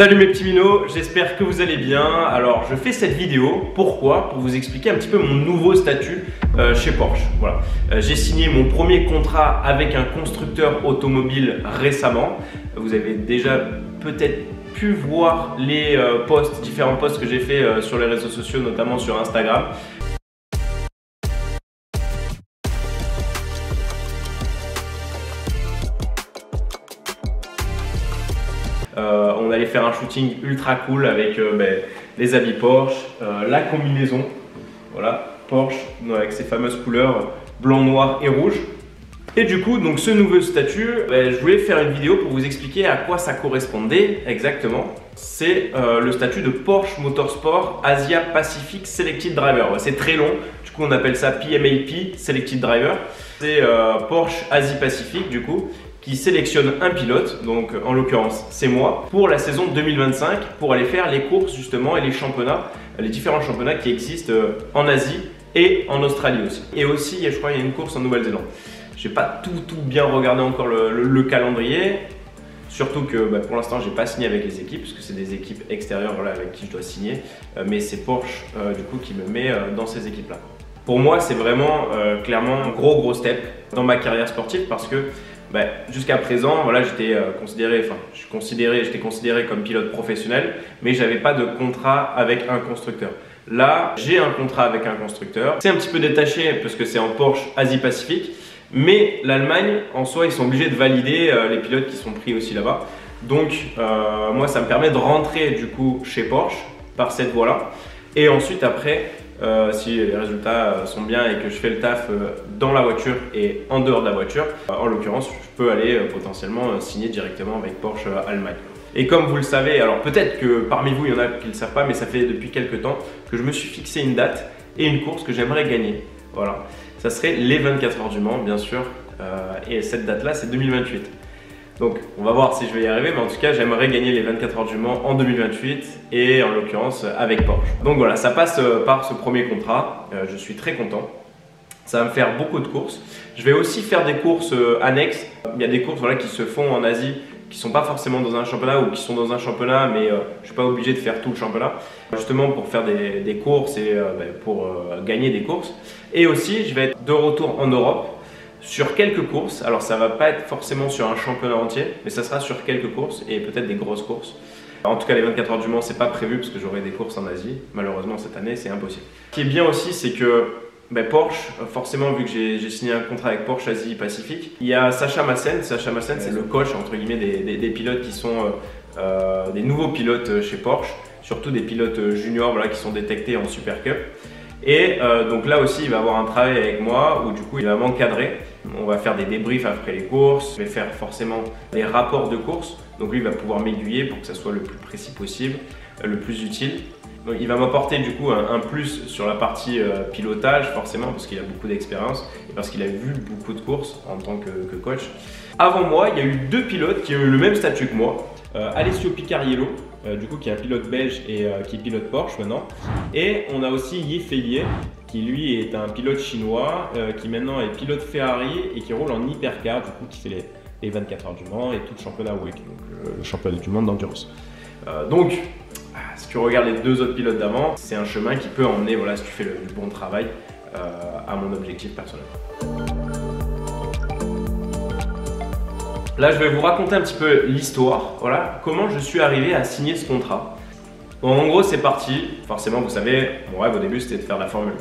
Salut mes petits minots, j'espère que vous allez bien. Alors je fais cette vidéo, pourquoi? Pour vous expliquer un petit peu mon nouveau statut chez Porsche. Voilà. J'ai signé mon premier contrat avec un constructeur automobile récemment. Vous avez déjà peut-être pu voir les différents posts que j'ai fait sur les réseaux sociaux, notamment sur Instagram. On allait faire un shooting ultra cool avec les habits Porsche, la combinaison, voilà, Porsche avec ses fameuses couleurs blanc, noir et rouge. Et du coup, donc ce nouveau statut, je voulais faire une vidéo pour vous expliquer à quoi ça correspondait exactement. C'est le statut de Porsche Motorsport Asia Pacific Selected Driver. C'est très long, du coup on appelle ça PMAP Selected Driver. C'est Porsche Asie Pacifique du coup, qui sélectionne un pilote, donc en l'occurrence c'est moi, pour la saison 2025 pour aller faire les courses justement et les championnats, les différents championnats qui existent en Asie et en Australie aussi. Et aussi, je crois, il y a une course en Nouvelle-Zélande. J'ai pas tout bien regardé encore le calendrier, surtout que pour l'instant j'ai pas signé avec les équipes, parce que c'est des équipes extérieures avec qui je dois signer, mais c'est Porsche du coup qui me met dans ces équipes là. Pour moi c'est vraiment clairement un gros step dans ma carrière sportive parce que jusqu'à présent, voilà, j'étais considéré comme pilote professionnel, mais j'avais pas de contrat avec un constructeur. Là, j'ai un contrat avec un constructeur. C'est un petit peu détaché parce que c'est en Porsche Asie-Pacifique, mais l'Allemagne, en soi, ils sont obligés de valider les pilotes qui sont pris aussi là-bas. Donc, moi, ça me permet de rentrer du coup chez Porsche par cette voie-là. Et ensuite, après, si les résultats sont bien et que je fais le taf dans la voiture et en dehors de la voiture, en l'occurrence, je peux aller potentiellement signer directement avec Porsche Allemagne. Et comme vous le savez, alors peut-être que parmi vous, il y en a qui ne le savent pas, mais ça fait depuis quelques temps que je me suis fixé une date et une course que j'aimerais gagner. Voilà, ça serait les 24 heures du Mans, bien sûr, et cette date-là, c'est 2028. Donc on va voir si je vais y arriver, mais en tout cas j'aimerais gagner les 24 heures du Mans en 2028 et en l'occurrence avec Porsche. Donc voilà, ça passe par ce premier contrat, je suis très content. Ça va me faire beaucoup de courses. Je vais aussi faire des courses annexes. Il y a des courses qui se font en Asie qui ne sont pas forcément dans un championnat ou qui sont dans un championnat, mais je ne suis pas obligé de faire tout le championnat. Justement pour faire des courses et pour gagner des courses. Et aussi je vais être de retour en Europe sur quelques courses. Alors ça va pas être forcément sur un championnat entier, mais ça sera sur quelques courses et peut-être des grosses courses. En tout cas les 24 heures du Mans c'est pas prévu parce que j'aurai des courses en Asie. Malheureusement cette année c'est impossible. Ce qui est bien aussi c'est que Porsche, forcément vu que j'ai signé un contrat avec Porsche Asie Pacifique, il y a Sacha Maassen. Sacha Maassen c'est le coach entre guillemets des pilotes qui sont des nouveaux pilotes chez Porsche, surtout des pilotes juniors qui sont détectés en Super Cup. Et donc là aussi il va avoir un travail avec moi où du coup il va m'encadrer. On va faire des débriefs après les courses, je vais faire forcément des rapports de course. Donc lui il va pouvoir m'aiguiller pour que ça soit le plus précis possible, le plus utile. Donc il va m'apporter du coup un plus sur la partie pilotage forcément parce qu'il a beaucoup d'expérience et parce qu'il a vu beaucoup de courses en tant que coach. Avant moi il y a eu deux pilotes qui ont eu le même statut que moi. Alessio Picariello, du coup qui est un pilote belge et qui pilote Porsche maintenant. Et on a aussi Yi Feilie qui lui est un pilote chinois qui maintenant est pilote Ferrari et qui roule en hypercar, du coup qui fait les 24 heures du Mans et tout le championnat WEC, donc le championnat du monde d'endurance. Donc si tu regardes les deux autres pilotes d'avant, c'est un chemin qui peut emmener, si tu fais du bon travail, à mon objectif personnel. Là, je vais vous raconter un petit peu l'histoire, comment je suis arrivé à signer ce contrat. Donc, en gros, c'est parti. Forcément, vous savez, mon rêve au début, c'était de faire de la Formule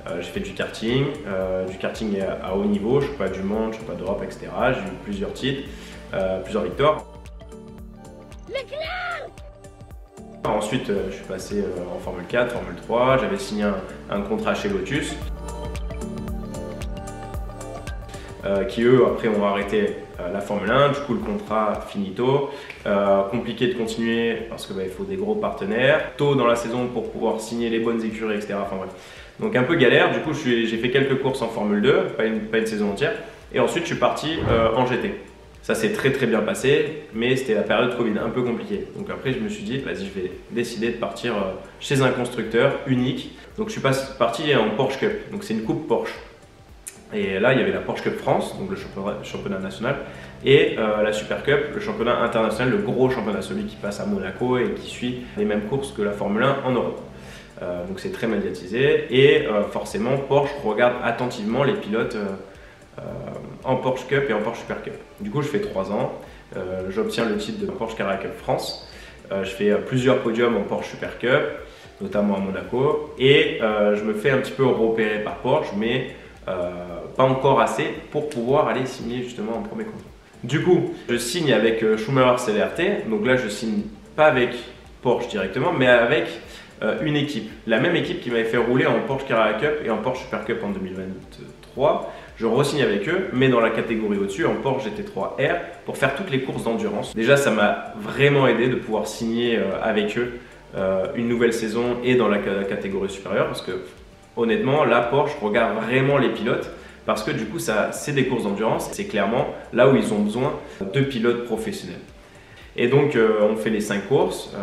1. J'ai fait du karting à haut niveau, championnat du monde, championnat d'Europe, etc. J'ai eu plusieurs titres, plusieurs victoires. Ensuite, je suis passé en Formule 4, Formule 3, j'avais signé un contrat chez Lotus. Qui eux après ont arrêté la Formule 1, du coup le contrat finito, compliqué de continuer parce qu'il faut des gros partenaires, tôt dans la saison pour pouvoir signer les bonnes écuries, etc. Enfin bref, donc un peu galère. Du coup j'ai fait quelques courses en Formule 2, pas une saison entière, et ensuite je suis parti en GT. Ça s'est très bien passé, mais c'était la période Covid, un peu compliquée. Donc après je me suis dit, vas-y je vais décider de partir chez un constructeur unique. Donc je suis parti en Porsche Cup, donc c'est une coupe Porsche. Et là, il y avait la Porsche Cup France, donc le championnat national, et la Super Cup, le championnat international, le gros championnat, celui qui passe à Monaco et qui suit les mêmes courses que la Formule 1 en Europe. Donc c'est très médiatisé et forcément Porsche regarde attentivement les pilotes en Porsche Cup et en Porsche Super Cup. Du coup je fais 3 ans, j'obtiens le titre de Porsche Carrera Cup France, je fais plusieurs podiums en Porsche Super Cup, notamment à Monaco, et je me fais un petit peu repérer par Porsche, mais pas encore assez pour pouvoir aller signer justement en premier contrat. Du coup, je signe avec Schumacher CVRT, donc là je signe pas avec Porsche directement, mais avec une équipe, la même équipe qui m'avait fait rouler en Porsche Carrera Cup et en Porsche Super Cup en 2023. Je re-signe avec eux, mais dans la catégorie au-dessus, en Porsche GT3 R, pour faire toutes les courses d'endurance. Déjà, ça m'a vraiment aidé de pouvoir signer avec eux une nouvelle saison et dans la catégorie supérieure, parce que honnêtement, là, Porsche regarde vraiment les pilotes, parce que du coup, c'est des courses d'endurance, c'est clairement là où ils ont besoin de pilotes professionnels. Et donc, on fait les 5 courses,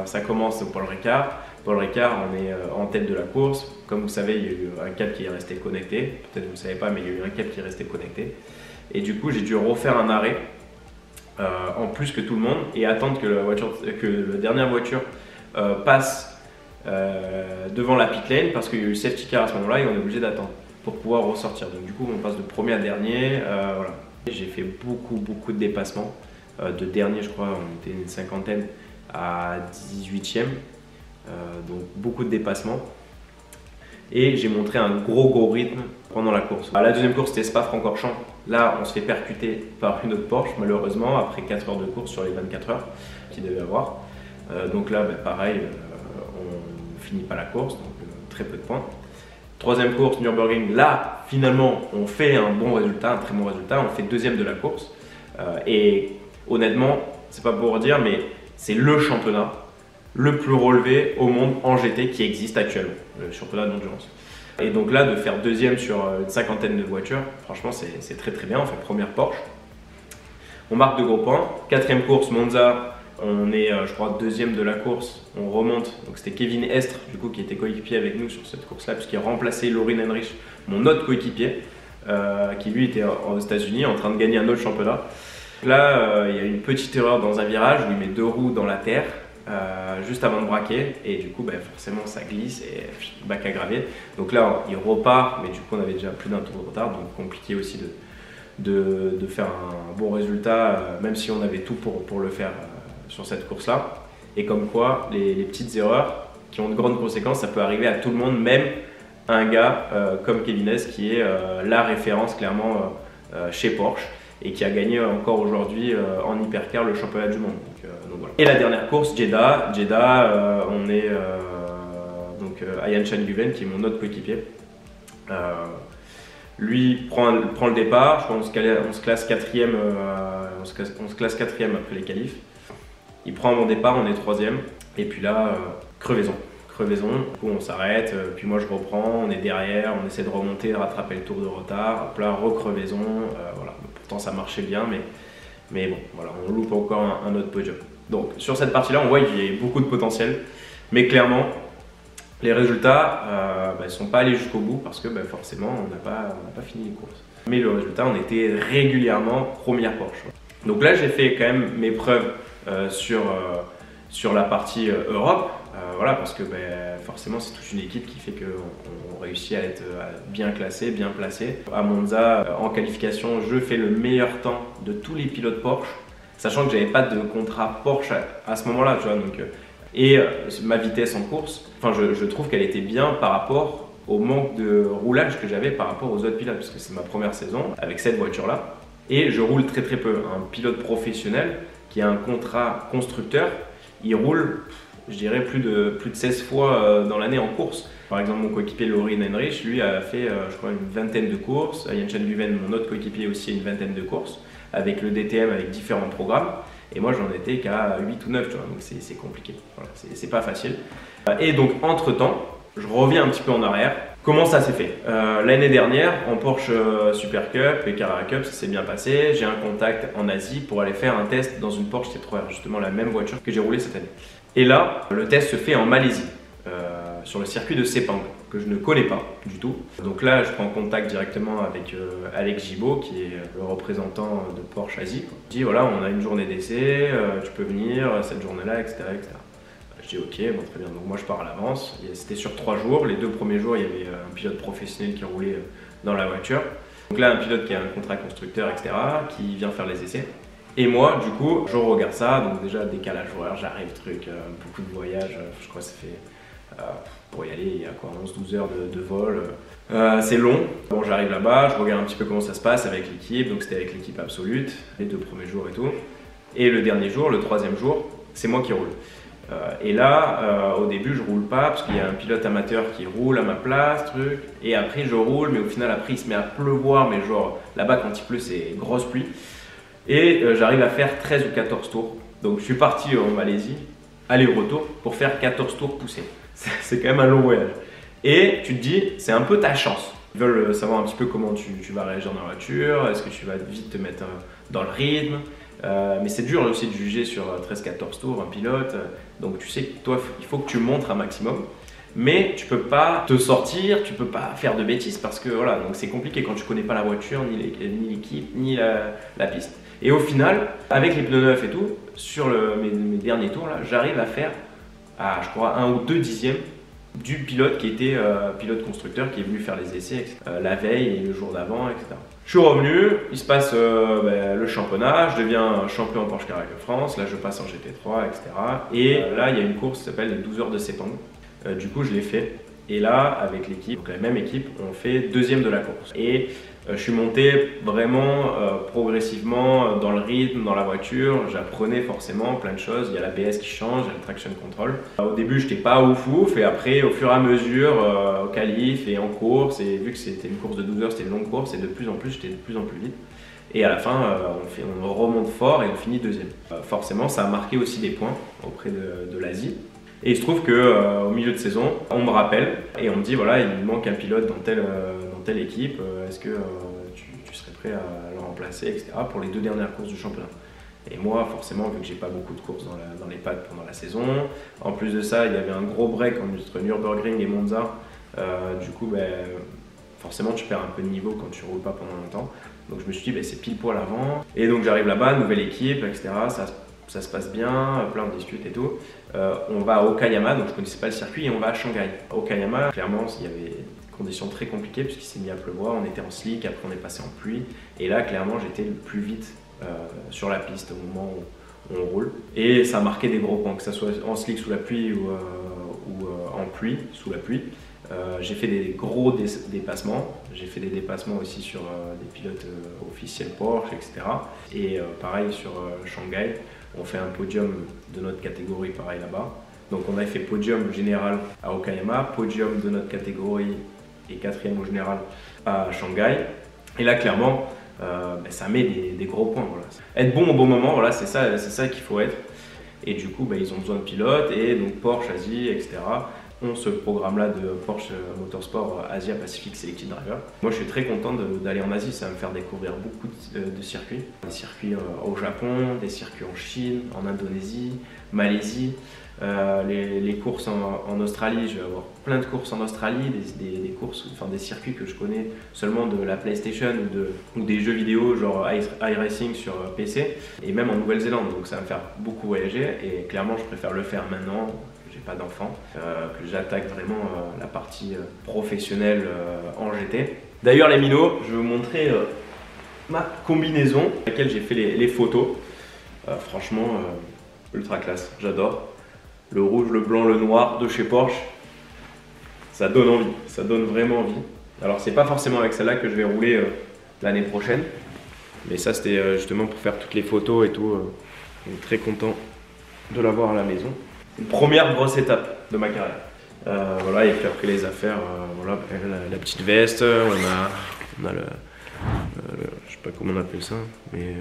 ça commence au Paul Ricard. Paul Ricard, on est en tête de la course. Comme vous savez, il y a eu un câble qui est resté connecté. Peut-être que vous ne savez pas, mais il y a eu un câble qui est resté connecté. Et du coup, j'ai dû refaire un arrêt en plus que tout le monde et attendre que la dernière voiture passe devant la pit lane parce qu'il y a eu le safety car à ce moment-là et on est obligé d'attendre pour pouvoir ressortir. Donc du coup, on passe de premier à dernier. Voilà. J'ai fait beaucoup de dépassements. De dernier, je crois, on était une cinquantaine à 18e. Donc beaucoup de dépassements et j'ai montré un gros rythme pendant la course. La deuxième course c'était Spa-Francorchamps. Là on se fait percuter par une autre Porsche malheureusement après 4 heures de course sur les 24 heures qu'il devait avoir. Donc là pareil, on finit pas la course, donc très peu de points. Troisième course Nürburgring, là finalement on fait un bon résultat, un très bon résultat, on fait deuxième de la course et honnêtement c'est pas pour dire mais c'est le championnat le plus relevé au monde en GT qui existe actuellement, le championnat d'endurance. Et donc là, de faire deuxième sur une cinquantaine de voitures, franchement, c'est très bien. On fait première Porsche. On marque de gros points. Quatrième course, Monza, on est, je crois, deuxième de la course. On remonte. Donc c'était Kevin Estre, du coup, qui était coéquipier avec nous sur cette course-là, puisqu'il a remplacé Lorin Heinrich, mon autre coéquipier, qui lui était aux États-Unis en train de gagner un autre championnat. Là, il y a une petite erreur dans un virage où il met 2 roues dans la terre. Juste avant de braquer et du coup forcément ça glisse et bac à gravier. Donc là il repart mais du coup on avait déjà plus d'un tour de retard donc compliqué aussi de faire un bon résultat même si on avait tout pour le faire sur cette course là. Et comme quoi les petites erreurs qui ont de grandes conséquences ça peut arriver à tout le monde, même à un gars comme Kevin Estre qui est la référence clairement chez Porsche et qui a gagné encore aujourd'hui en hypercar le championnat du monde. Donc, voilà. Et la dernière course, Jeddah, on est Ayhan Chan-Guven qui est mon autre coéquipier. Lui prend le départ, je crois qu'on se classe 4e, on se classe 4e après les qualifs. Il prend mon départ, on est 3e et puis là, crevaison. Du coup on s'arrête, puis moi je reprends, on est derrière, on essaie de remonter, de rattraper le tour de retard, hop là, recrevaison, voilà. Pourtant ça marchait bien, mais bon, voilà, on loupe encore un autre podium. Donc sur cette partie-là, on voit qu'il y a beaucoup de potentiel, mais clairement, les résultats ne sont pas allés jusqu'au bout parce que forcément, on n'a pas fini les courses. Mais le résultat, on était régulièrement première Porsche. Donc là, j'ai fait quand même mes preuves sur la partie Europe. Voilà, parce que forcément c'est toute une équipe qui fait qu'on réussit à être bien classé, bien placé. À Monza, en qualification, je fais le meilleur temps de tous les pilotes Porsche, sachant que j'avais pas de contrat Porsche à ce moment-là, tu vois. Donc, et ma vitesse en course, je trouve qu'elle était bien par rapport au manque de roulage que j'avais par rapport aux autres pilotes, parce que c'est ma première saison avec cette voiture-là. Et je roule très peu. Un pilote professionnel qui a un contrat constructeur, il roule, je dirais, plus de 16 fois dans l'année en course. Par exemple, mon coéquipier Lorin Heinrich, lui, a fait, je crois, une vingtaine de courses. Ayhan Chan-Guven, mon autre coéquipier, aussi une vingtaine de courses, avec le DTM, avec différents programmes. Et moi, j'en étais qu'à 8 ou 9, tu vois, donc c'est compliqué. Voilà, c'est pas facile. Et donc, entre-temps, je reviens un petit peu en arrière. Comment ça s'est fait? L'année dernière, en Porsche Super Cup et Carrera Cup, ça s'est bien passé. J'ai un contact en Asie pour aller faire un test dans une Porsche GT3R, justement la même voiture que j'ai roulée cette année. Et là, le test se fait en Malaisie, sur le circuit de Sepang, que je ne connais pas du tout. Donc là, je prends contact directement avec Alex Gibaud, qui est le représentant de Porsche Asie. Je dis voilà, on a une journée d'essai, tu peux venir cette journée-là, etc., etc. Je dis ok, bon, très bien. Donc moi je pars à l'avance. C'était sur 3 jours. Les 2 premiers jours, il y avait un pilote professionnel qui roulait dans la voiture. Donc là, un pilote qui a un contrat constructeur, etc., qui vient faire les essais. Et moi, du coup, je regarde ça. Donc déjà, décalage horaire, j'arrive, beaucoup de voyages. Je crois que ça fait, pour y aller, il y a quoi, 11-12 heures de vol. C'est long. Bon, j'arrive là-bas, je regarde un petit peu comment ça se passe avec l'équipe. Donc c'était avec l'équipe Absolute, les 2 premiers jours et tout. Et le dernier jour, le 3e jour, c'est moi qui roule. Et là, au début, je roule pas parce qu'il y a un pilote amateur qui roule à ma place, et après je roule, mais au final, après il se met à pleuvoir, mais genre là-bas, quand il pleut, c'est grosse pluie. Et j'arrive à faire 13 ou 14 tours. Donc je suis parti en Malaisie, aller-retour, pour faire 14 tours poussés. C'est quand même un long voyage. Et tu te dis, c'est un peu ta chance. Ils veulent savoir un petit peu comment tu vas réagir dans la voiture, est-ce que tu vas vite te mettre dans le rythme. Mais c'est dur aussi de juger sur 13-14 tours un pilote, donc tu sais que toi il faut que tu montres un maximum, mais tu peux pas te sortir, tu peux pas faire de bêtises parce que voilà, donc c'est compliqué quand tu connais pas la voiture, ni l'équipe, ni la piste. Et au final, avec les pneus neufs et tout, sur mes derniers tours là, j'arrive à faire, je crois, 1 ou 2 dixièmes du pilote qui était pilote constructeur qui est venu faire les essais la veille et le jour d'avant, etc. Je suis revenu, il se passe le championnat, je deviens champion en Porsche Carrera France, là je passe en GT3, etc. Et là il y a une course qui s'appelle les 12 heures de septembre, du coup je l'ai fait. Et là avec l'équipe, donc la même équipe, on fait 2e de la course. Et je suis monté vraiment progressivement dans le rythme, dans la voiture. J'apprenais forcément plein de choses. Il y a l'ABS qui change, il y a le traction control. Au début, je n'étais pas ouf, et après, au fur et à mesure, au qualif et en course, et vu que c'était une course de 12 heures, c'était une longue course, et de plus en plus, j'étais de plus en plus vite. Et à la fin, on remonte fort et on finit 2e. Forcément, ça a marqué aussi des points auprès de l'Asie. Et il se trouve qu'au milieu de saison, on me rappelle et on me dit voilà, il manque un pilote dans telle équipe, est-ce que tu serais prêt à le remplacer, etc. pour les 2 dernières courses du championnat. Et moi, forcément, vu que j'ai pas beaucoup de courses dans les pads pendant la saison, en plus de ça, il y avait un gros break entre Nürburgring et Monza, du coup, forcément, tu perds un peu de niveau quand tu roules pas pendant longtemps. Donc je me suis dit, c'est pile poil avant. Et donc j'arrive là-bas, nouvelle équipe, etc. Ça se passe bien, plein de disputes et tout. On va à Okayama, donc je ne connaissais pas le circuit, et on va à Shanghai. À Okayama, clairement, il y avait des conditions très compliquées puisqu'il s'est mis à pleuvoir, on était en slick, après on est passé en pluie. Et là, clairement, j'étais le plus vite sur la piste au moment où on roule. Et ça a marqué des gros points, que ce soit en slick sous la pluie ou en pluie, sous la pluie. J'ai fait des gros dépassements, j'ai fait des dépassements aussi sur des pilotes officiels Porsche, etc. Et pareil sur Shanghai, on fait un podium de notre catégorie pareil là-bas. Donc on a fait podium général à Okayama, podium de notre catégorie et 4e au général à Shanghai. Et là clairement, ça met des gros points. Voilà. Être bon au bon moment, voilà, c'est ça qu'il faut être. Et du coup, ils ont besoin de pilotes, et donc Porsche, Asie, etc. ont ce programme-là de Porsche Motorsport Asia Pacific Selected Driver. Moi, je suis très content d'aller en Asie, ça va me faire découvrir beaucoup de circuits. Des circuits au Japon, des circuits en Chine, en Indonésie, Malaisie. Les courses en Australie, je vais avoir plein de courses en Australie, des courses, enfin des circuits que je connais seulement de la PlayStation ou des jeux vidéo genre iRacing sur PC, et même en Nouvelle-Zélande, donc ça va me faire beaucoup voyager, et clairement je préfère le faire maintenant que j'ai pas d'enfant, que j'attaque vraiment la partie professionnelle en GT. D'ailleurs les minots, je vais vous montrer ma combinaison avec laquelle j'ai fait les photos. Franchement ultra classe, j'adore. Le rouge, le blanc, le noir de chez Porsche, ça donne envie, ça donne vraiment envie. Alors c'est pas forcément avec celle-là que je vais rouler l'année prochaine, mais ça c'était justement pour faire toutes les photos et tout. Donc très content de l'avoir à la maison. Une première grosse étape de ma carrière. Voilà, et puis après les affaires, voilà, la petite veste, on a le je sais pas comment on appelle ça, mais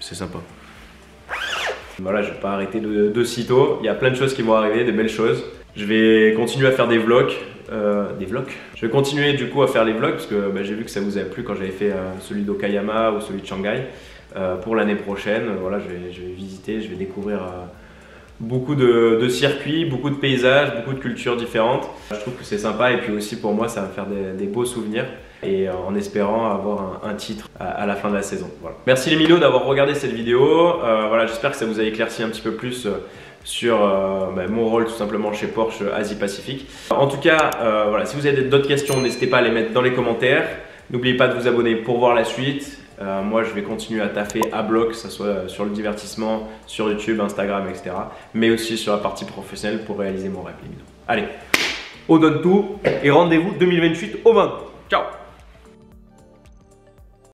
c'est sympa. Voilà, je vais pas arrêter de sitôt, il y a plein de choses qui vont arriver, des belles choses. Je vais continuer à faire des vlogs. Je vais continuer du coup à faire les vlogs parce que j'ai vu que ça vous a plu quand j'avais fait celui d'Okayama ou celui de Shanghai. Pour l'année prochaine, voilà, je vais visiter, je vais découvrir beaucoup de circuits, beaucoup de paysages, beaucoup de cultures différentes. Je trouve que c'est sympa et puis aussi pour moi ça va me faire des beaux souvenirs et en espérant avoir un titre à la fin de la saison. Voilà. Merci les minots d'avoir regardé cette vidéo. Voilà, j'espère que ça vous a éclairci un petit peu plus sur mon rôle tout simplement chez Porsche Asie-Pacifique. En tout cas, voilà, si vous avez d'autres questions, n'hésitez pas à les mettre dans les commentaires. N'oubliez pas de vous abonner pour voir la suite. Moi, je vais continuer à taffer à bloc, que ce soit sur le divertissement, sur YouTube, Instagram, etc. Mais aussi sur la partie professionnelle pour réaliser mon rêve, les minots. Allez, on donne tout et rendez-vous 2028 au 20. Ciao!